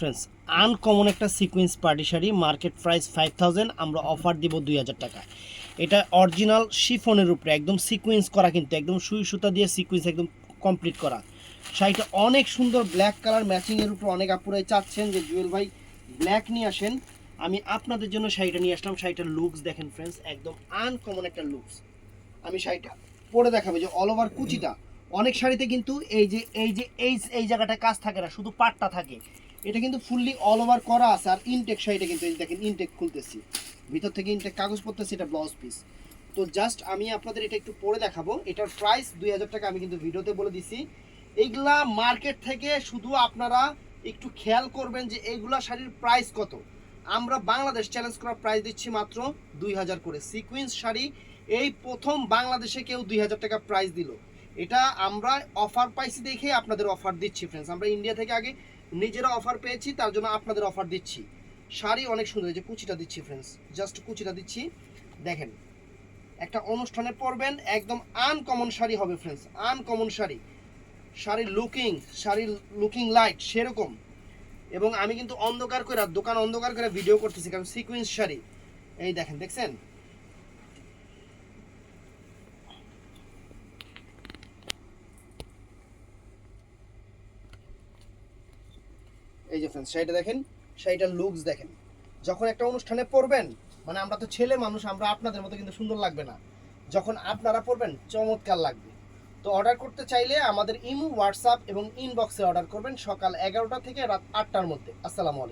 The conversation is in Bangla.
ফ্রেন্ডস আনকমন একটা sequence party sari, market price 5000, আমরা অফার দিব 2000 টাকা। এটা অরিজিনাল শিফনের উপরে একদম সিকোয়েন্স করা, কিন্তু একদম সুই সুতা দিয়ে সিকোয়েন্স একদম কমপ্লিট করা। শাড়িটা অনেক সুন্দর, ব্ল্যাক কালার ম্যাচিংয়ের উপর অনেক আপুরাই চাচ্ছেন যে জুয়েল ভাই ব্ল্যাক নিয়ে আসেন, আমি আপনাদের জন্য শাড়িটা নিয়ে আসলাম। শাড়িটার লুকস দেখেন ফ্রেন্ডস, একদম আনকমন একটা লুকস। আমি শাড়িটা পরে দেখাবো যে অল ওভার কুচিটা। অনেক শাড়িতে কিন্তু এই জায়গাটা কাজ থাকে না, শুধু পাটটা থাকে। এটা কিন্তু ফুললি অল ওভার করা আছে। আর ইনটেক শাড়িটা কিন্তু এই দেখেন, ইনটেক খুলতেছি, ভিতর থেকে ইনটেক কাগজ পড়তেছে, এটা ব্লাউজ পিস। তো জাস্ট আমি আপনাদের এটা একটু পরে দেখাবো। এটার প্রাইস 2000 টাকা, আমি কিন্তু ভিডিওতে বলে দিছি। এইগুলা মার্কেট থেকে শুধু আপনারা একটু খেয়াল করবেন যে এইগুলা শাড়ির প্রাইস কত। আমরা বাংলাদেশ চ্যালেঞ্জ করার প্রাইস দিচ্ছি মাত্র 2000 করে। সিকোয়েন্স শাড়ি এই প্রথম বাংলাদেশে কেউ 2000 টাকা প্রাইস দিল। এটা আমরা অফার পাইছি দেখে আপনাদের অফার দিচ্ছি ফ্রেন্ডস। আমরা ইন্ডিয়া থেকে আগে নিজেরা অফার পেয়েছি, তার জন্য আপনাদের অফার দিচ্ছি। শাড়ি অনেক সুন্দর, যে কুচিটা দিচ্ছি ফ্রেন্ডস, জাস্ট কুচিটা দিচ্ছি দেখেন। একটা অনুষ্ঠানে পরবেন, একদম আনকমন শাড়ি হবে ফ্রেন্ডস, আনকমন শাড়ি। শাড়ির লুকিং লাইট সেরকম। এবং আমি কিন্তু অন্ধকার করে, দোকান অন্ধকার করে ভিডিও করতেছি, কারণ সিকোয়েন্স শাড়ি। এই দেখেন, দেখছেন? এই যে ফ্রেন্ডস শাড়িটা দেখেন, শাড়িটার লুকস দেখেন। যখন একটা অনুষ্ঠানে পরবেন, মানে আমরা তো ছেলে মানুষ, আমরা আপনাদের মতো কিন্তু সুন্দর লাগবে না, যখন আপনারা পরবেন চমৎকার লাগবে। তো অর্ডার করতে চাইলে আমাদের ইমো, হোয়াটসঅ্যাপ এবং ইনবক্সে অর্ডার করবেন, সকাল 11টা থেকে রাত 8টার মধ্যে। আসসালামু আলাইকুম।